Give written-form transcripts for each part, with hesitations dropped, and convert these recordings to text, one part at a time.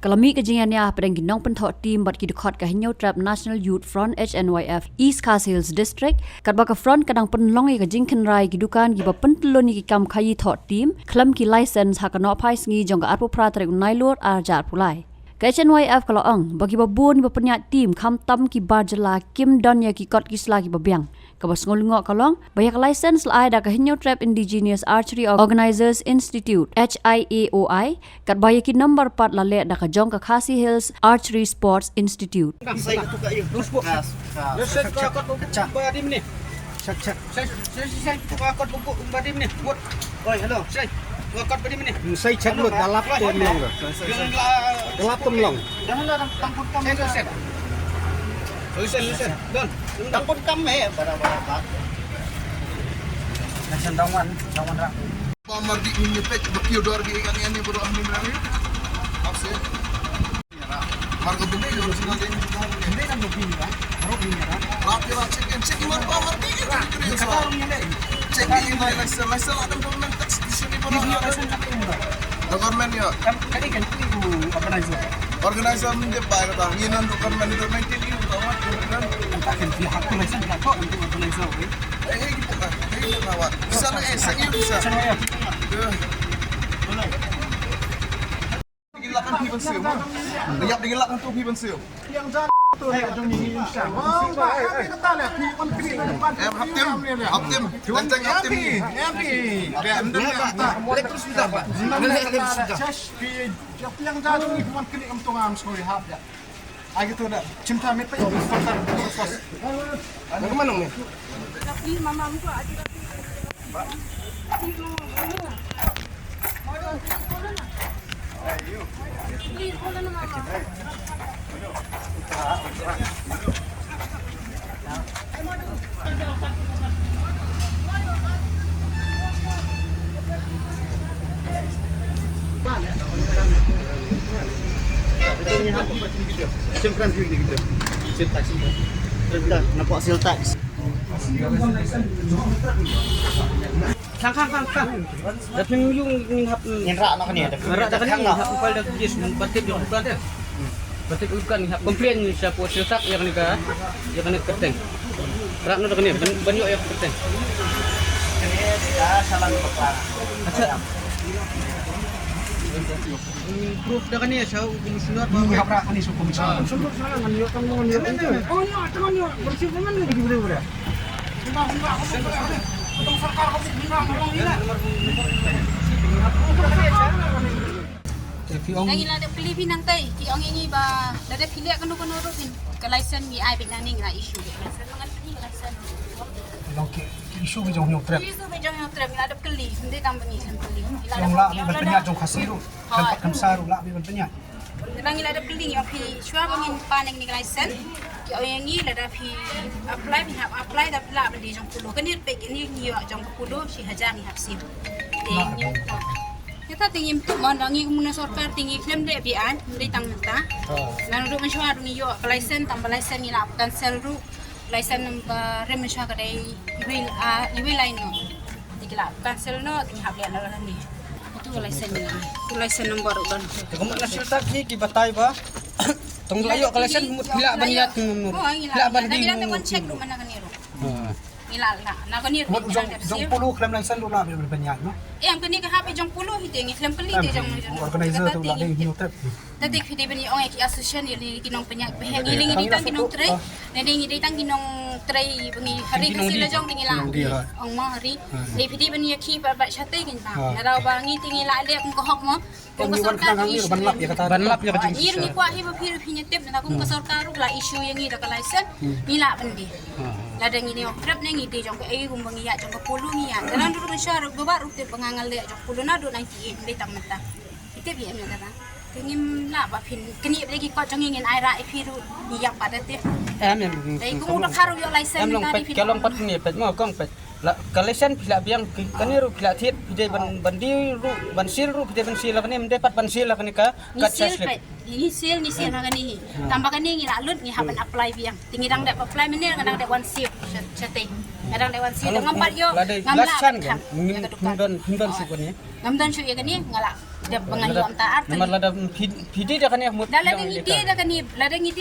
Kalami kejingannya pedang ginong pentok tim bat kidukot kahinyo trap National Youth Front HNYF East Khas Hills District kat baka front kadang penlong i kajing kenrai kidukan giba pentelon i kam khayi thot tim klam ki license hakano phai sngi jongga arpo pratrek nailur arjar pulai HNYF kalau bagi babun berpenyat tim kam tam ki barjela kim don ya ki kot ki sla ki babyang kabas ngolungo kalong bayak license lai da kahinyo trap Indigenous Archery Organizers Institute HIAOI kat bayak ki number 4 la le da ka jong ka Khasi Hills Archery Sports Institute Wakat badi mini. Saya cek lu dalap temlong. Dalap temlong. Jangan tangkut kam. Listen. Don. Tangkut kam bara. Nation dawan ra. Pamardi ini pek bakio dor gi kan ini baru amin rami. Maksud. Margo bumi yo sinale. Hindi na bumi ba? Aro bumi ra. Rapi ra check man pamardi. Katarong niya eh. Check in my license ada government tax di sini baru. Government ya. Kali kan Organizer minje bayar ta. Nginan government itu maintain itu tahu kan. takin pihak ko license pihak ko untuk organizer okay. Gitu kan. Rawat. Bisa sa iyo bisa. Digelakkan pi pensil. Lihat digelakkan tu pi pensil. Yang jan tu ni jong ni insya. Wah, kata lah pi on kri depan. Haptim. Lenteng haptim. MP. Dan Terus bisa Pak. Yang jan ni on kri untuk am sekali hap ya. Gitu dah. Cinta meta itu faktor sos. Ada ke mana ni? Tapi mama aku ada. Simpan sini gitu. Siltax. Rendah nampak siltax. Kang. Dapat yung hap Nyenra nak ni ada. Merak dah kan hap upal dah jis batik yung upal dah. Batik ukan hap komplain siya po siltak yang ni ka. Yang ni keteng. Merak no dah kan banyak yang keteng. Salah bapak. Acha. Proof dah kan ni siya komisioner ba. Ini apa kan isu komisioner. Sumber sana nganyo kan mo nganyo. Oh ni atang nganyo. Bersih man ni gibure-gibure. Itong sarkar ko ngomong nila. Lagi lah ada Pilipinan tay, ki ang ini ba, ada pilih kan nuko nurutin. Kalaisan mi ay binaning na issue. Kalaisan mga tani kalaisan. Okey. Isu ke jong nyok trap. Isu be jong yung trap ila ada keli, hindi tang bani san keli. Yang lah ni bertanya jong khasiru. Tempat kamsaru lah ni bertanya. Nang ila ada keli yung pi shwa bangin paneng ni kalaisan. Ki ang ini la da pi apply bi hab apply da pila beli jong pulo. Kanir pe ini ni jong pulo si hajar ni hapsin. Kita tinggi mandangi kemudian sorkar tinggi klaim dek bian dari tang menta. Lalu ru mensyuar ni yo license tambah license ni lah cancel ru license number rem mensyuar kadai iwi lain no. Jadi lah cancel no tinggi hab lian lah ni. Itu license ni. Itu license number kan. Kamu nak siltak ni kibatai ba? Tunggu ayo kalaisan bila baniat mu. Bila bandi. Bila tengok check ru mana kan ni ru. Ilal lah. Nak kan ni ru. Jong puluh klaim license lu lah bertanya no. Yang kini ke HP jong puluh hiting film keli dia jong Organizer tu lah ni nyok trap. tadi kita bani orang yang association ni kinong penyak behang iling ni tang kinong tray nadi ni tang kinong tray bengi hari kesila jong tingila ong ma hari ni pidi bani ki ba chate kin ta naraw bangi tingila le kung kohok mo kung sarkar issue Banlap ya kacing. ir ni kwa hi ba phir phinya tip na kung sarkar la issue yang ni da kalaisan ni la bandi ladang ini okrap nang ide jong ai kung bangi ya jong pulu ni ya dalam dulu masyar gobar ukte pengangal le jong pulu na do 98 ni tang mata itu biar ni kata kengim lah bapin keni lagi kau cengin aira ipiru niyak pada tu. Em. Dari kau udah karu yo license Em long pet kalong pat ni pet mo kong pet. La kalaisan pila biang kaniru pila thiet pide bandi ru bansil ru pide bansil la kani mendapat bansil la kani ka Nisil pet. Ini sil nak ni. Tambah kani ngi lalut ngi haban apply biang. Tinggi dang dek apply menir kadang dek one seal chatting. Kadang dek one seal ngampat yo. Lasan kan. Hindon sukun ya. Ngamdan syu ya kani ngalak. dia pengayuan taat Nomor lada pidi dah kan ya mut. dah lada ngide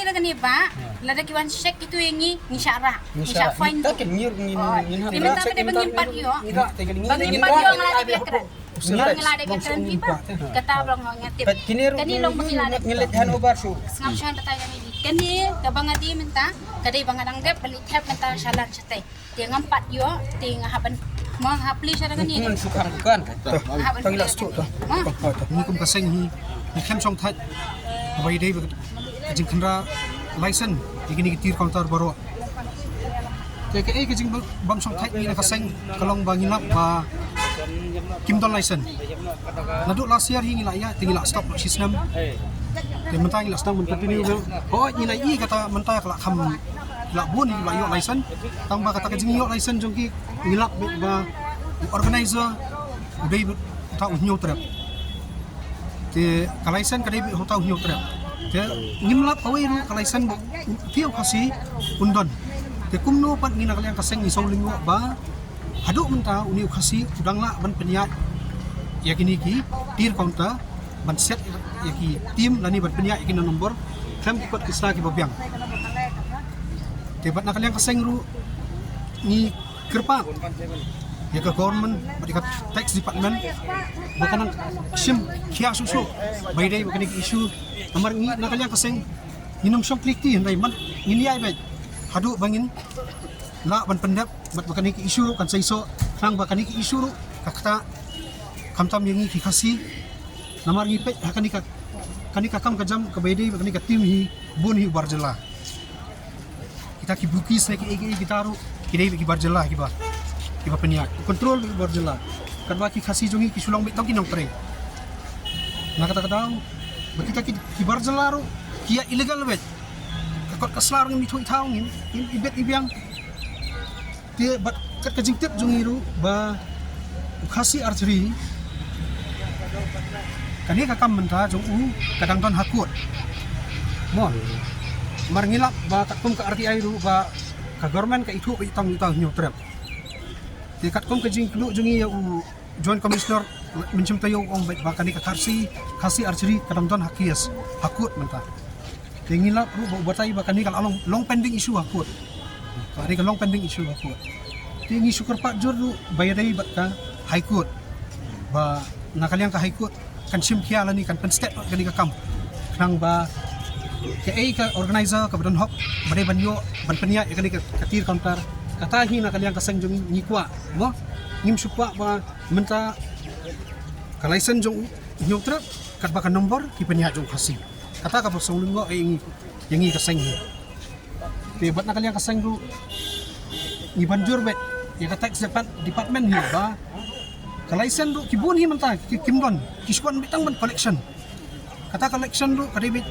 dah kan ni ba lada kiwan shek itu yang ni syarah fine Tak kan nyur ngin di minta pada pengimpat yo pengimpat yo ngelada biakran ngelada biakran pipa kata orang ngatip kani long mengilada ngelit han obar su. ngam shan kata yang ini kani kabang adi minta kadai bangadang dep beli tap minta shalan sate dia ngampat yo dia ngahaban mau hapli syara kani Ngan sukang bukan. Pangilas tu dah. Ni kum kaseng ni kem song that. Bai dei jing khandra license igini tir counter baro. Ke jing bang song that ni kaseng kalong bangilap ba kimdon license. Nadu last year hingi la ya tingila stop system. Ke mentang ila stop continue. Oh ni la i kata mentang kala kham la bun la yo license. Tang ba kata jing yo license jong ki ngilap ba organizer dei ta unyo trap. Ke kalaisan kadai bi hota unyo trap. Ke ngimlap awai ru kalaisan bo tiau kasi undon. Ke kumno pat ngina kalian kaseng ni song lingwa ba hadu menta uni kasi udang la ban penyat ya kini ki tir counter ban set ya ki tim lani ban penyat yakini nombor kam ikut kisah ki babiang. Ke bat nak kalian kaseng ru ni kerpa ya ke government berdekat tax department bukan sim kia susu by day bukan isu nomor ni nak kalian keseng minum sok klikti hendai man ini ai baik hadu bangin la ban pendap bukan isu kan saiso sang bukan isu kakta kamtam yang ki kasi nomor ni pet akan kam kajam ke by day bukan tim hi bun hi barjela kita ki bukis lagi kita ru kidai ki barjela ki ba penyak kontrol ki barjela kan baki khasi jongi ki sulang betong ki nong pre na kata daw kita ki barjela ro kia illegal bet kakot kaslar ngi mithui thau ngi ibet ibiang te bat kat kajing tip jongi ru ba khasi archery kani kakam menta jong kadang don hakut mo marngilap ba takum ka RTI ru ba ka government ka itu itang nyo trap dekat kom ke jing klu jungi ya joint commissioner mencem tayo ong ba kani ka kasi archery kadang don hakias hakut menta ngilap ru ba batai ba kani kal long pending issue hakut kani ka long pending issue hakut tingi syukur pak jur ru bayadai ba ka high court ba nakaliang ka high court kan sim kia lani kan pen step kani ka kam nang ba ke ka organizer ka badon hop badai banyo ban penia ya kani ka tir counter katahi na kaliang kaseng jong nyikwa mo ngim supwa ba menta ka license jong nyotra kat ba ka nomor ki penia jong khasi kata ka posong linggo ay yang kaseng ni te bat na kaliang kaseng ru ni banjur bet ya ka tax department ni ba ka license ru kibun hi menta kimdon kiswan bitang ban collection kata collection ru kadibit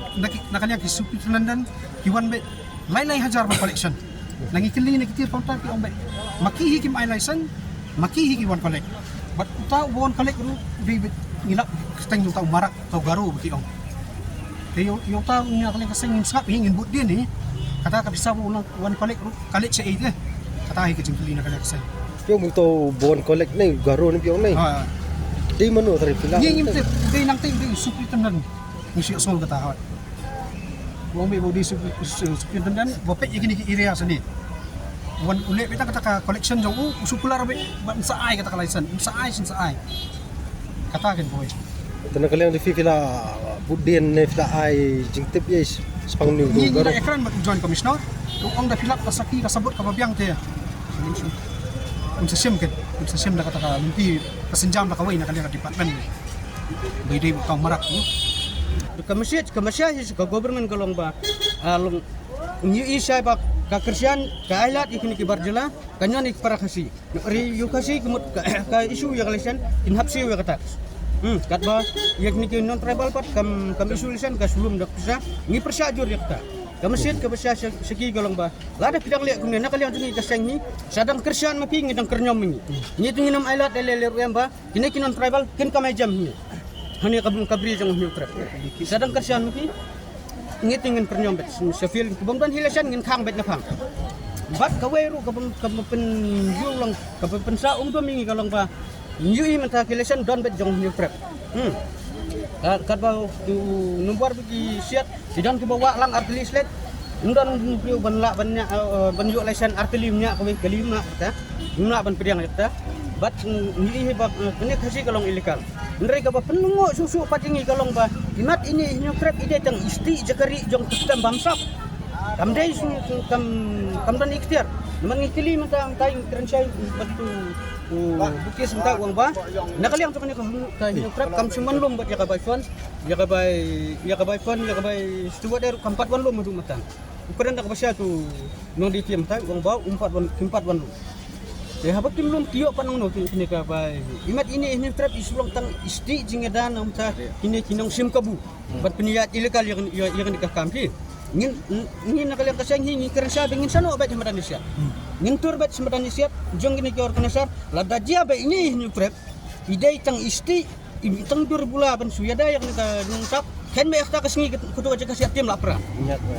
nakanya ki supinandan kiwan bet lain-lain hajar ban collection nangi kili ni kitir counter ki ombe makihi ki my license makihi ki wan collect but ta wan collect ru dibit ngilap teng tau marak tau garu beki ong te yo ta ni kali kaseng ngin sap ngin but dia ni kata ka bisa wan collect ru collect se ide kata hi ki jingkili na kali kaseng yo muto bon collect ni garo ni piong ni ha di manu tari pila ngin te nang te supinandan ni si sol kata ha wong be body supinandan bopek ikini ki area sini wan ule beta kata ka collection jong usupular be ban saai kata ka license saai kata kan boy tanah kalian di pila budien ni pila ai jingtip yes spang ni ni garo na ekran mat joint commissioner ong da pilap kasaki kasabot ka babiang te sa sim na kata ka limpi kasenjam na kawai na kalian department bay day ka marak Kemasya ka government kalong ba long ni isay ba ka Christian ka ailat ikini ki barjela kanya ni para kasi ri yu kasi kumut ka issue ya kalisan in hapsi ya kata kat ba yak ni ki non tribal pat kam issue lisan ka sulum dak bisa ni persajur ya kata kemasya segi kalong ba lada pidang liak kumne na kalian ni kaseng ni sadang Christian mapi ngidang kernyom ni tu nginam ailat lele ba kini ki non tribal kin kamay jam ni hani kabri jang nyutra sadang kersian maki ngitingin pernyom bet sefil kubangdan hilasan ngin khang bet na phang bat kaweru kapen yulang kapen sa do mingi kalong ba nyui mata hilasan don bet jang nyutra Kat bau tu numbar bagi siat sidon ke bawa lang artili slet. Undan piu banla banyak banjuk lesen artili nya ke lima ta. Guna ban pediang ta. Bat ni bab kene kasih kalong ilegal. Mereka ba penungo susu patingi kalong ba. Imat ini nyukrep ide tang isti jakari jong tutam bamsap. Kamdai kam dan ikhtiar. Naman ngikili mata tay kerensay batu bukis mata uang ba. Nakali ang tukani ka nyukrep kam suman lom bat yakabay fon. Yakabay fon yakabay stuwa der kampat wan lom madu mata. Ukuran tak basya tu no di tiam tay uang ba umpat wan lom. Ya habak tim lom tiok panong no kini ka bay. Imat ini nyukrep isulong tang isti jingedan amta kini kinong sim kabu. Bat peniyat ilegal yang dikakampi. Ngin nakaliang kasang hingi keren siya ingin sano abet hamadan siya ngin tur bet hamadan siya jong gini ke organisar lada dia be ini nyukrep ide tang isti tang dur bula ban suya da yang ka nungtap ken me akta kasngi kutu aja kasih tim lapra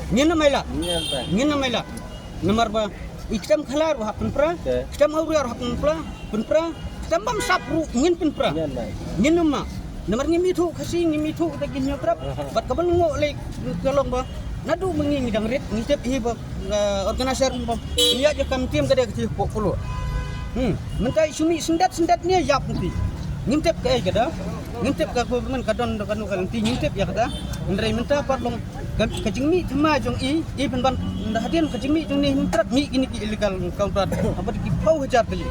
ngin na maila nomor ba iktam khalar wa pun pra iktam auriar pun pra iktam bam sapru ngin pun pra ngin nama nomor ngimitu kasih ngimitu ta gin nyukrep bat kabal ngo le kalong ba nadu mengingi dang rit ngitep hiba organisar lihat je kam tim kada ke pokolo mentai sumi sendat ni yap nanti ngintep ke kada ngintep ka government kadon kan nanti ngintep ya kada ndrai minta parlong kajingmi thema jong i ban hadian kajingmi jong ni hintrat mi gini ki illegal counter apa di pau hajar tali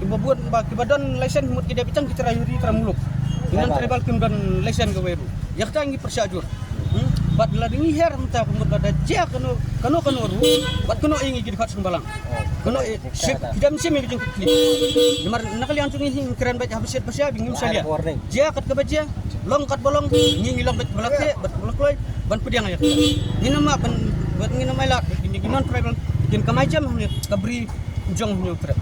ibu buat ba kibadon lesen mut kida bitang kita rayuri tramuluk dengan tribal kimdan lesen ke weru ya kada ngi persyajur bat ladingi her menta kumut bada ja kano ru bat kano ingi gid khat sembalang kano sip hidam sim mi jeng klip nomor nakali antung hing keren bat habis pasya bingim salia ja kat ke baja long kat bolong ngi long bat balak bat bolak loy ban pediang ya ni nama ban bat ngi nama lat ni non tribal bikin kamajam ni kabri jong nyu trap